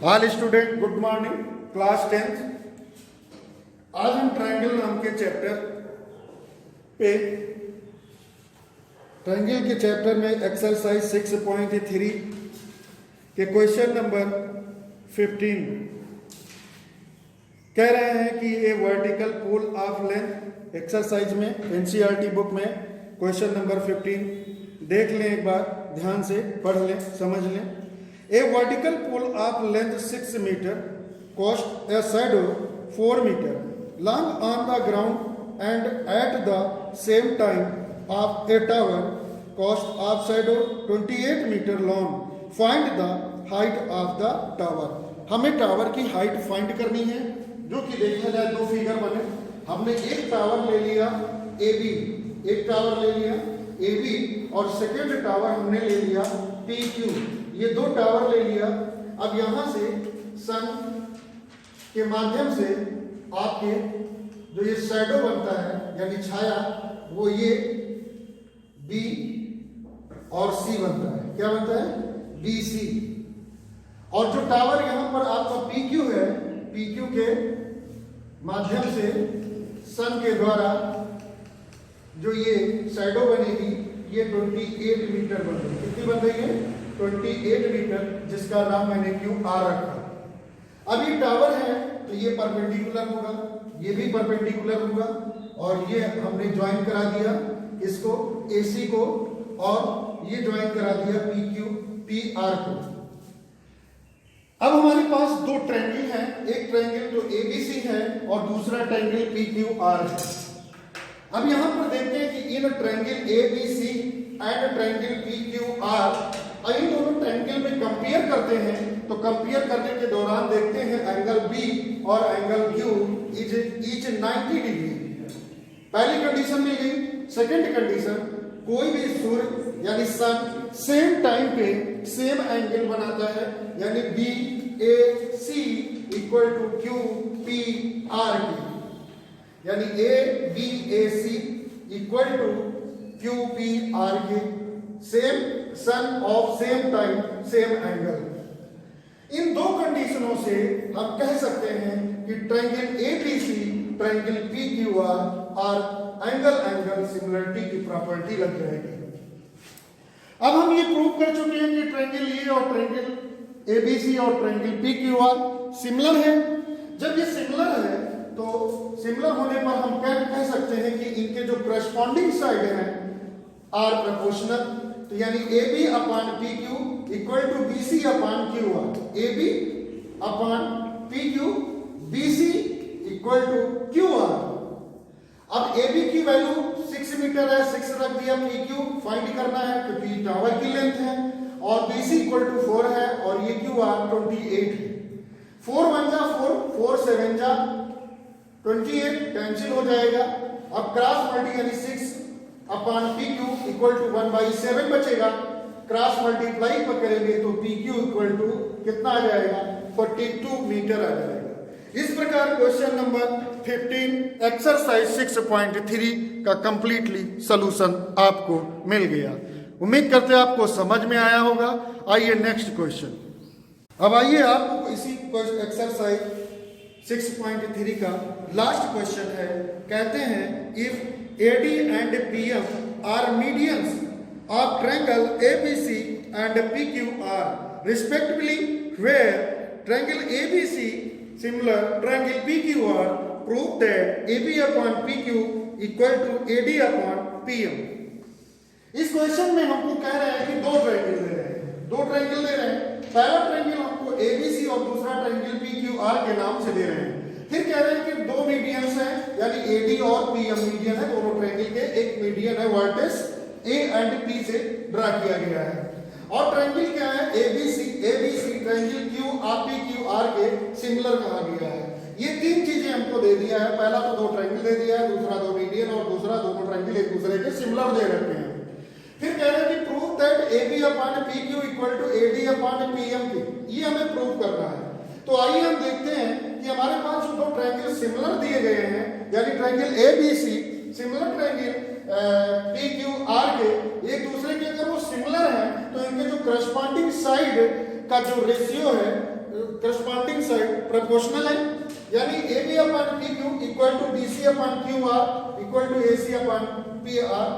All student good morning class 10th। आज हम triangle नाम के चैप्टर पे ट्रायंगल के चैप्टर में एक्सरसाइज 6.3 के क्वेश्चन नंबर 15 कह रहे हैं कि a vertical pole of length. Exercise में एनसीईआरटी बुक में क्वेश्चन नंबर 15 देख लें, एक बार ध्यान से पढ़ लें, समझ लें। A vertical pool of length 6 meter cost a shadow 4 meter long on the ground and at the same time of a tower cost of shadow 28 meter long. Find the height of the tower. हमें tower की height find करनी है, जो कि देखा जाए दो figure बने। हमने एक टावर ले लिया AB, एक टावर ले लिया AB और सेकेंड टावर हमने ले लिया PQ। ये दो टावर ले लिया। अब यहां से सन के माध्यम से आपके जो ये शैडो बनता है यानी छाया, वो ये B और C बनता है। क्या बनता है? BC। और जो टावर यहां पर आपका PQ है, PQ के माध्यम से सन के द्वारा जो ये शैडो बनेगी, ये 28 मीटर बनेगी। कितनी बन रही है? 28 मीटर, जिसका नाम मैंने QR रखा। अब ये टावर है तो ये परपेंडिकुलर होगा, ये भी परपेंडिकुलर होगा, और ये हमने ज्वाइन करा दिया इसको AC को, और ये ज्वाइन करा दिया PQ PR को। अब हमारे पास दो ट्रायंगल हैं, एक ट्रायंगल जो ABC है और दूसरा ट्रायंगल PQR है। अब यहां पर देखते हैं कि in triangle ABC and triangle PQR, इन दोनों ट्रायंगल में कंपेयर करते हैं। तो कंपेयर करने के दौरान देखते हैं एंगल B और angle Q is each 90 degree. पहली कंडीशन मिल गई। सेकंड कंडीशन, कोई भी सूर्य यानी सन सेम टाइम पे सेम एंगल बनाता है, यानी BAC इक्वल टू QPR, यानी ABAC इक्वल टू QPR के same sun of same time same angle. इन दो कंडीशनों से हम कह सकते हैं कि ट्रायंगल ABC ट्रायंगल PQR और एंगल सिमिलरिटी की प्रॉपर्टी लग जाएगी। अब हम ये प्रूव कर चुके हैं कि ट्रायंगल A और ट्रायंगल ABC और ट्रायंगल PQR सिमिलर है। जब ये सिमिलर है तो सिमिलर होने पर हम कह सकते हैं कि इनके जो करस्पॉन्डिंग साइड हैं आर प्रोपोर्शनल। तो यानी AB upon PQ equal to BC upon QR, AB upon PQ BC equal to QR। अब AB की वैल्यू 6 मीटर है, 6 रख दिया। PQ फाइंड करना है क्योंकि टावर की लेंथ है, और BC इक्वल टू 4 है, और ये QR 28 है। 4 1 जा 4, 4 7 जा 28 कैंसिल हो जाएगा। अब क्रॉस मल्टी यानी 6 अपॉन PQ इक्वल टू 1/7 बचेगा। क्रॉस मल्टीप्लाई पर करेंगे तो PQ इक्वल टू कितना आ जाएगा? 42 मीटर आ जाएगा। इस प्रकार क्वेश्चन नंबर 15 एक्सरसाइज 6.3 का कंप्लीटली सॉल्यूशन आपको मिल गया। उम्मीद करते हैं आपको समझ में आया होगा। आइए नेक्स्ट क्वेश्चन। अब आइए आपको इसी एक्सरसाइज 6.3 का लास्ट क्वेश्चन है। कहते हैं if AD and PM are medians of triangle ABC and PQR respectively, where triangle ABC similar triangle PQR, prove that AB upon PQ equal to AD upon PM। इस question में हमको कह रहे हैं कि दो ट्रायंगल दे रहे हैं, दो ट्रायंगल दे रहे हैं। पहला ट्रायंगल हमको ABC और दूसरा ट्रायंगल PQR के नाम से दे रहे हैं। फिर कह रहे हैं कि दो मीडियंस हैं, यानी AD और PM मीडियन है दोनों ट्रायंगल के। एक मीडियन है वर्टेक्स A एंड P से ड्रा किया गया है। और ट्रायंगल क्या है? ABC ट्रायंगल Q और PQR के सिमिलर कहा गया है। ये तीन चीजें हमको दे दिया है। पहला तो दो ट्रायंगल दे दिया है, दूसरा दो मीडियन, और दूसरा दोनों ट्रायंगल एक दूसरे के सिमिलर दे रखे हैं। फिर कह रहे हैं कि prove that AB upon PQ equal to AD upon PM। ये हमें प्रूव करना है। तो आइए हम देखते हैं कि हमारे पास जो दो ट्रायंगल सिमिलर दिए गए हैं, यानी triangle ABC similar triangle PQR के एक दूसरे के अगर वो सिमिलर हैं तो इनके जो करस्पॉन्डिंग साइड का जो रेशियो है करस्पॉन्डिंग साइड प्रोपोर्शनल है, यानी A B upon P Q equal to B C upon Q R equal to A C upon P R,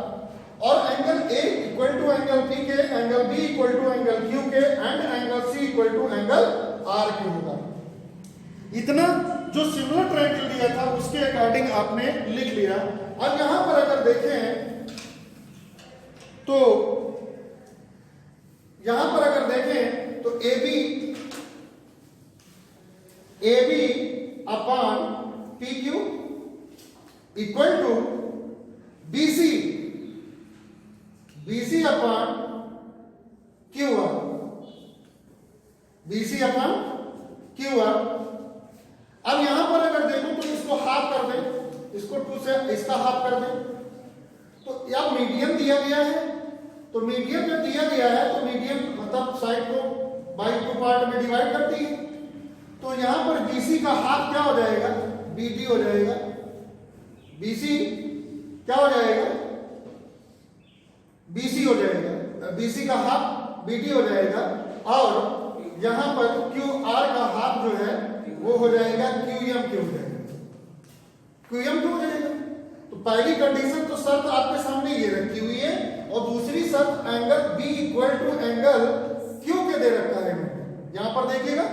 और angle A equal to angle P के, angle B equal to angle Q के, and angle C equal to angle R के होगा। इतना जो similar triangle दिया था उसके अकॉर्डिंग आपने लिख लिया। अब यहां पर अगर देखें तो यहां पर अगर देखें तो A B upon P Q equal to B C upon Q R, B C upon Q R. अब यहां पर अगर देखो तो इसको हाफ कर दें, इसको 2 से इसका हाफ कर दें, तो अब मीडियम दिया गया है, तो मीडियम जब दिया गया है तो मीडियम मतलब साइड को बाई 2 पार्ट में डिवाइड करती है, तो यहां पर BC का हाफ क्या हो जाएगा, BD हो जाएगा। BC क्या हो जाएगा, BC हो जाएगा, BC का हाफ BD हो जाएगा, और यहां पर QR का हाफ जो है वो हो जाएगा QM के हो जाएगा, QM क्यों हो जाएगा। तो पहली कंडीशन तो शर्त आपके सामने ये रखी हुई है, और दूसरी शर्त angle B equal to angle Q के दे रखा है। यहां पर देखिएगा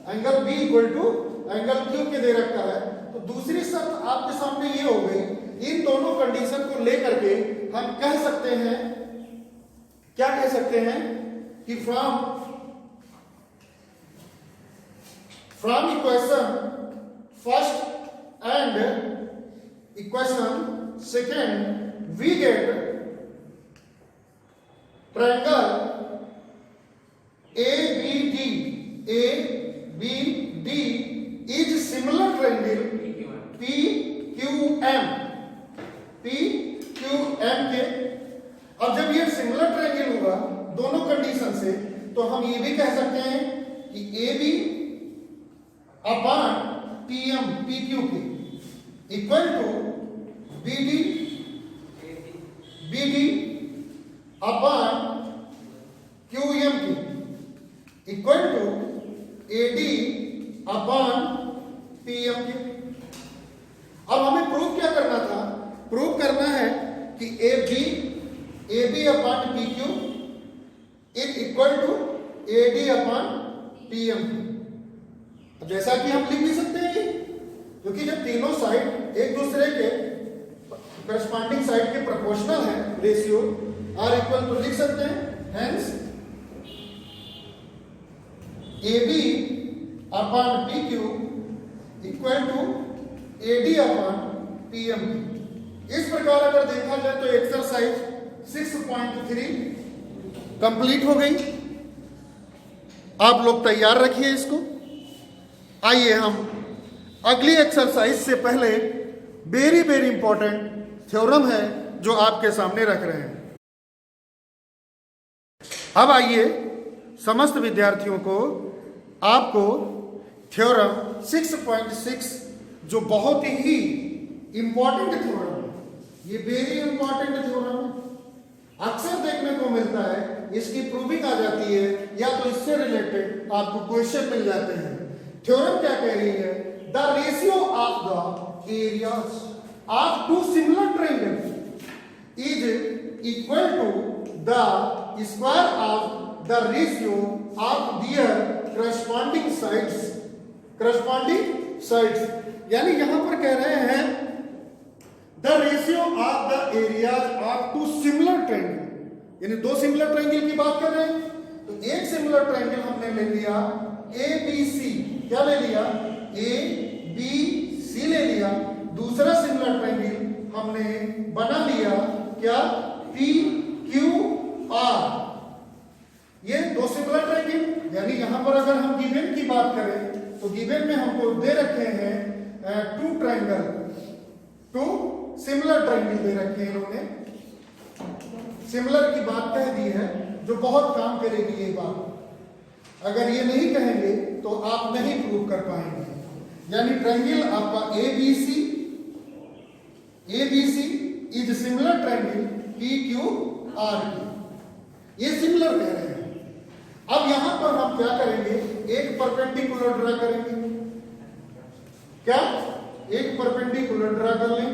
angle B equal to angle Q के दे रखा है, तो दूसरी शर्त आपके सामने ये हो गई। इन दोनों कंडीशन को लेकर के हम कह सकते हैं, क्या कह सकते हैं कि from equation first and equation second we get triangle ABD is similar triangle PQM के। अब जब ये सिमिलर ट्रायंगल होगा दोनों कंडीशन से, तो हम ये भी कह सकते हैं कि AB अपॉन PM PQ के equal to BD upon QM के equal to AD upon PM के। अब हमें प्रूव क्या करना था, प्रूव करना है कि AB upon PQ is equal to AD upon PM। अब जैसा कि हम लिख भी सकते हैं, क्योंकि जब तीनों साइड एक दूसरे के करस्पॉन्डिंग साइड के प्रोपोर्शनल है, रेशियो आर इक्वल टू लिख सकते हैं, hence AB upon PQ equal to AD upon PM। इस प्रकार अगर देखा जाए तो एक्सरसाइज 6.3 कंप्लीट हो गई। आप लोग तैयार रखिए इसको। आइए हम अगली एक्सरसाइज से पहले वेरी वेरी इंपॉर्टेंट थ्योरम है जो आपके सामने रख रहे हैं। अब आइए समस्त विद्यार्थियों को आपको थ्योरम 6.6 जो बहुत ही इंपॉर्टेंट थ्योरम है, ये वेरी इंपॉर्टेंट थ्योरम है, अक्सर देखने को मिलता है, इसकी प्रूविंग आ जाती है या तो इससे रिलेटेड आपको क्वेश्चन मिल जाते हैं। थ्योरम क्या कह रही है, the ratio of the areas of two similar triangle is equal to the square of the ratio of their corresponding sides. यानी यहां पर कह रहे हैं the ratio of the areas of two similar triangle, यानी दो सिमिलर ट्रायंगल की बात कर रहे हैं। तो एक सिमिलर ट्रायंगल हमने ले लिया ABC, क्या ले लिया, ABC ले लिया। दूसरा सिमिलर ट्रायंगल हमने बना लिया क्या, PQR। ये दो सिमिलर ट्रायंगल, यानी यहां पर अगर हम गिवन की बात करें तो गिवन में हमको दे रखे हैं two triangle, two similar triangle दे रखे हैं इन्होंने। सिमिलर की बात कह दी है जो बहुत काम करेगी ये बात। अगर ये नहीं कहेंगे तो आप नहीं प्रूव कर पाएंगे। यानी ट्रायंगल आपका ABC is similar triangle PQR, ये सिमिलर कह रहे हैं। अब यहां पर हम क्या करेंगे, एक परपेंडिकुलर ड्रा करेंगे। क्या? एक परपेंडिकुलर ड्रा कर लें,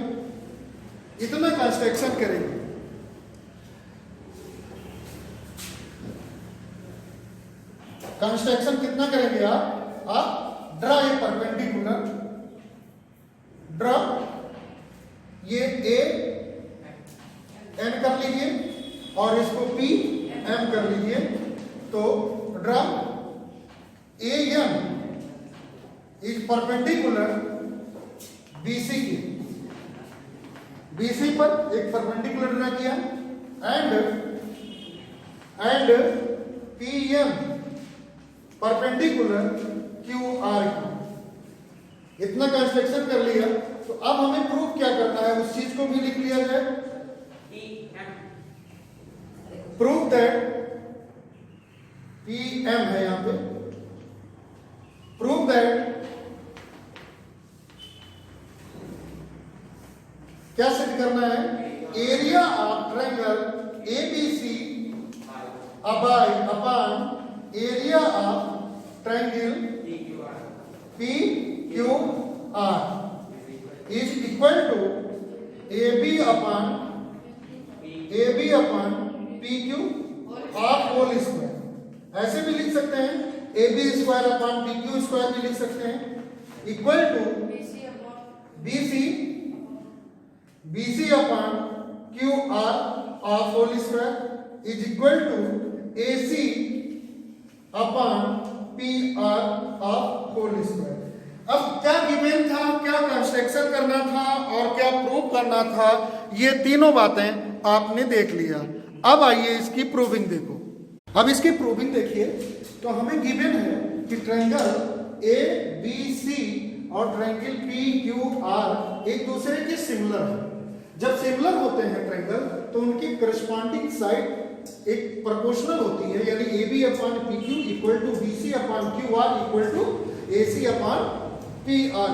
इतना कंस्ट्रक्शन करेंगे। कंस्ट्रक्शन कितना करेंगे आप ड्रा ए परपेंडिकुलर, ड्रा ये ए एन कर लीजिए और इसको पी एम कर लीजिए। तो draw A M is perpendicular BC के, बीसी पर एक परपेंडिकुलर ड्रा किया and P M perpendicular Q R की। इतना कंस्ट्रक्शन कर लिया। तो अब हमें प्रूफ क्या करना है, उस चीज को भी लिख लिया जाए। प्रूफ दैट पी एम है यहां पे, प्रूफ दैट क्या सिद्ध करना है, area of triangle ABC upon area of triangle P Q R is equal to AB upon P Q of whole square. ऐसे भी लिख सकते हैं, AB square upon P Q square भी लिख सकते हैं, equal to BC upon Q R of whole square is equal to AC upon P R of whole square. अब क्या गिवन था, क्या कंस्ट्रक्शन करना था और क्या प्रूव करना था, ये तीनों बातें आपने देख लिया। अब आइए इसकी प्रूविंग देखो। अब इसकी प्रूविंग देखिए। तो हमें गिवन है कि ट्रायंगल ए बी सी और ट्रायंगल पी क्यू आर एक दूसरे के सिमिलर है। जब सिमिलर होते हैं ट्रायंगल तो उनकी करस्पॉन्डिंग साइड एक प्रोपोर्शनल होती है, यानी A B upon P Q equal to B C upon Q R equal to A C upon P R.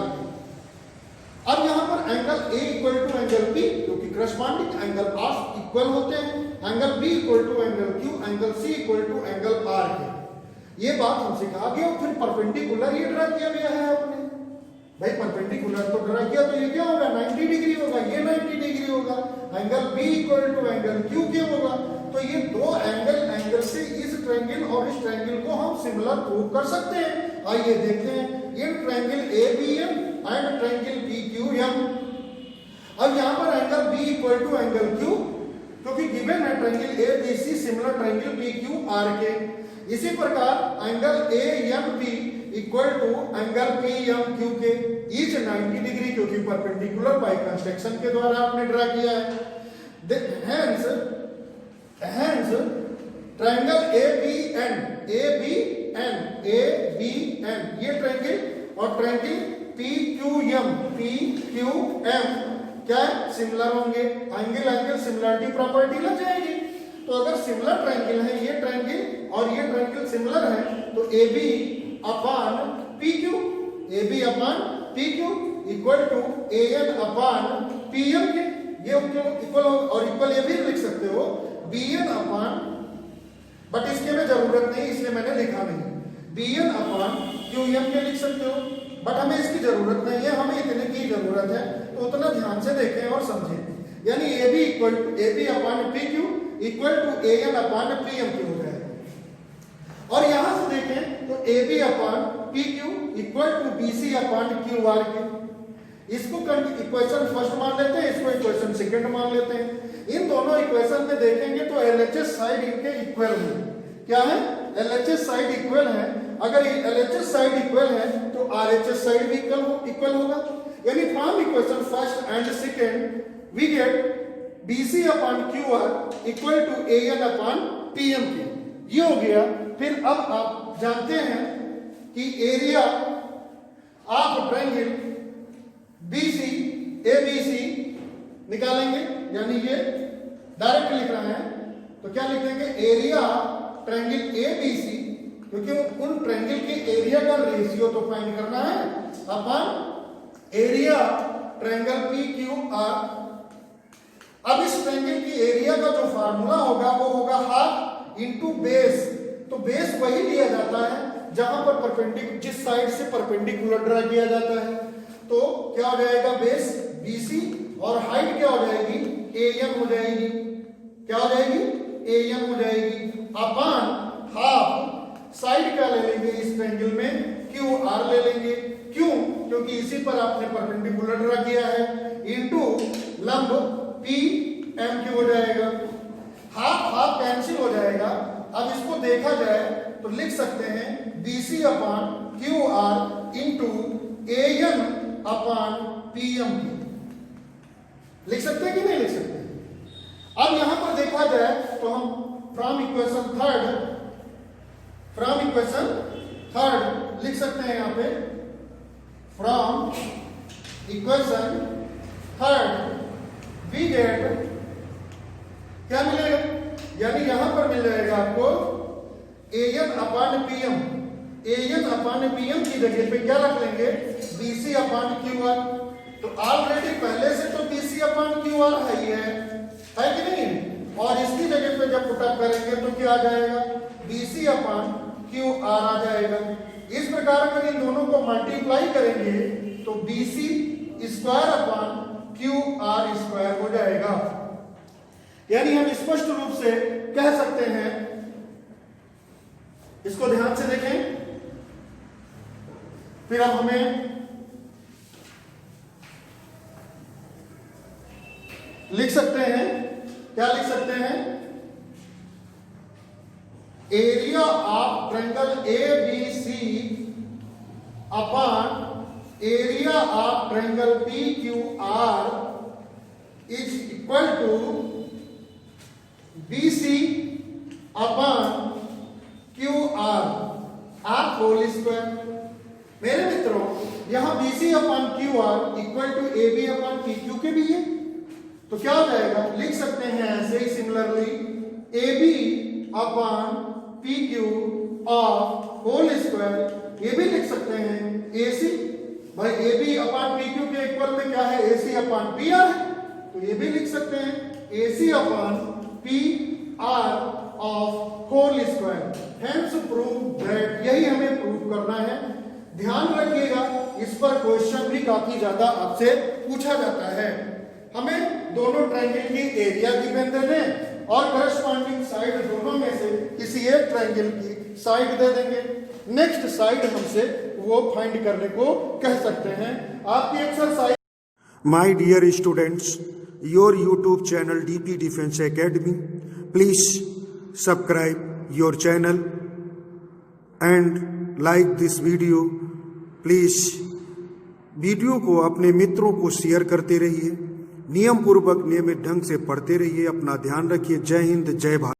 अब यहां पर angle A equal to angle P, क्योंकि करस्पॉन्डिंग एंगल ऑफ इक्वल होते हैं, angle B equal to angle Q, angle C equal to angle R के। ये बात हमसे कहा गया। फिर परपेंडिकुलर ये ड्रा किया गया है आपने, भाई परपेंडिकुलर तो ड्रा किया तो ये क्या होगा, 90 डिग्री होगा, ये 90 डिग्री होगा, angle B equal to angle Q क्या होगा। तो ये दो एंगल से इस ट्रायंगल और इस ट्रायंगल को हम सिमिलर प्रूव कर सकते हैं। आइए देखते हैं इन triangle A B M and triangle P Q M. अब यहां पर angle B equal to angle Q, क्योंकि गिवन है triangle A B C similar triangle P Q R के। इसी प्रकार angle A M P equal to angle P M Q के, each 90 degree, क्योंकि परपेंडिकुलर बाय कंस्ट्रक्शन के द्वारा आपने ड्रा किया है। Hence triangle A B N ये ट्रायंगल और ट्रायंगल पी क्यू एम क्या है, सिमिलर होंगे। एंगल सिमिलरिटी प्रॉपर्टी लग जाएगी। तो अगर सिमिलर ट्रायंगल है, ये ट्रायंगल और ये ट्रायंगल सिमिलर है, तो A B upon P Q equal to A N upon P M के, ये इक्वल और इक्वल ये भी लिख सकते हो बी एन अपॉन, बट इसके में जरूरत नहीं इसलिए मैंने लिखा नहीं, B N upon Q M के लिख सकते हो, बट हमें इसकी जरूरत नहीं है, हमें इतने की जरूरत है। तो उतना ध्यान से देखें और समझें। यानी A B equal to A B upon P Q equal to A N upon P M Q हो जाएगा। और यहां से देखें तो A B upon P Q equal to B C upon Q R के। इसको इक्वेशन फर्स्ट मान लेते हैं, इसको इक्वेशन सेकंड मान लेते हैं। इन दोनों इक्वेशन में देखेंगे तो एलएचएस साइड इनके इक्वल है। क्या है, एलएचएस साइड इक्वल है। अगर एलएचएस साइड इक्वल है तो आरएचएस साइड भी इक्वल होगा। यानी from equation first and second we get BC upon Q R equal to A N upon P M के, ये हो गया। फिर अब आप जानते हैं कि area of triangle BC ABC निकालेंगे, यानी ये डायरेक्ट लिख रहे हैं तो क्या लिख देंगे, एरिया ट्रायंगल एबीसी, क्योंकि उन ट्रायंगल के एरिया का रेशियो तो फाइंड करना है, upon area triangle P Q R. अब इस ट्रायंगल की एरिया का जो फार्मूला होगा वो होगा हाफ इनटू बेस। तो तो बेस वही लिया जाता है जहां पर परपेंडिकुलर, जिस साइड से परपेंडिकुलर ड्रा किया जाता है। तो क्या हो जाएगा, बेस BC और हाइट क्या हो जाएगी, AN हो जाएगी। क्या हो जाएगी, AN हो जाएगी अपॉन हाफ साइड क्या ले लेंगे इस ट्रायंगल में, QR ले लेंगे। क्यों, क्योंकि इसी पर आपने परपेंडिकुलर ड्रा किया है, इनटू लंब PMQ हो जाएगा। हाफ हाफ कैंसिल हो जाएगा। अब इसको देखा जाए तो लिख सकते हैं BC upon QR into AN upon PMQ। लिख सकते हैं कि नहीं लिख सकते? अब यहां पर देखा जाए तो हम फ्रॉम इक्वेशन थर्ड लिख सकते हैं। यहां पे from equation third we get क्या मिलेगा, यानी यहां पर मिल जाएगा आपको AN upon PM। AN upon PM की जगह पे क्या रख लेंगे, BC अपॉन QR। तो ऑलरेडी पहले से तो BC अपॉन QR है ही है कि नहीं, और इसकी जगह पे जब पुटअप करेंगे तो क्या आ जाएगा, BC अपॉन QR आ जाएगा। इस प्रकार अगर इन दोनों को मल्टीप्लाई करेंगे तो BC square upon QR square हो जाएगा। यानी हम स्पष्ट रूप से कह सकते हैं, इसको ध्यान से देखें, फिर अब हमें लिख सकते हैं, क्या लिख सकते हैं, area of triangle ABC upon area of triangle PQR is equal to BC upon QR आप होल स्क्वायर। मेरे मित्रों, यहां BC upon QR equal to AB upon PQ के भी है, तो क्या हो जाएगा, लिख सकते हैं ऐसे ही similarly AB upon PQ of whole square. ये भी लिख सकते हैं AC, भाई AB अपॉन PQ के इक्वल में क्या है, AC अपॉन PR है, तो ये भी लिख सकते हैं AC upon PR of whole square. Hence prove that, यही हमें प्रूव करना है। ध्यान रखिएगा, इस पर क्वेश्चन भी काफी ज्यादा आपसे पूछा जाता है। हमें दोनों ट्रायंगल की एरिया गिवन दे दें और करस्पॉन्डिंग साइड दोनों में से किसी एक ट्रायंगल की साइड दे देंगे। नेक्स्ट साइड हमसे वो फाइंड करने को कह सकते हैं। आपकी exercise. My dear students, your YouTube channel DP Defense Academy, please subscribe your channel and like this video. Please video को अपने मित्रों को शेयर करते रहिए, नियम पूर्वक नियमित ढंग से पढ़ते रहिए। अपना ध्यान रखिए। जय हिंद, जय भारत।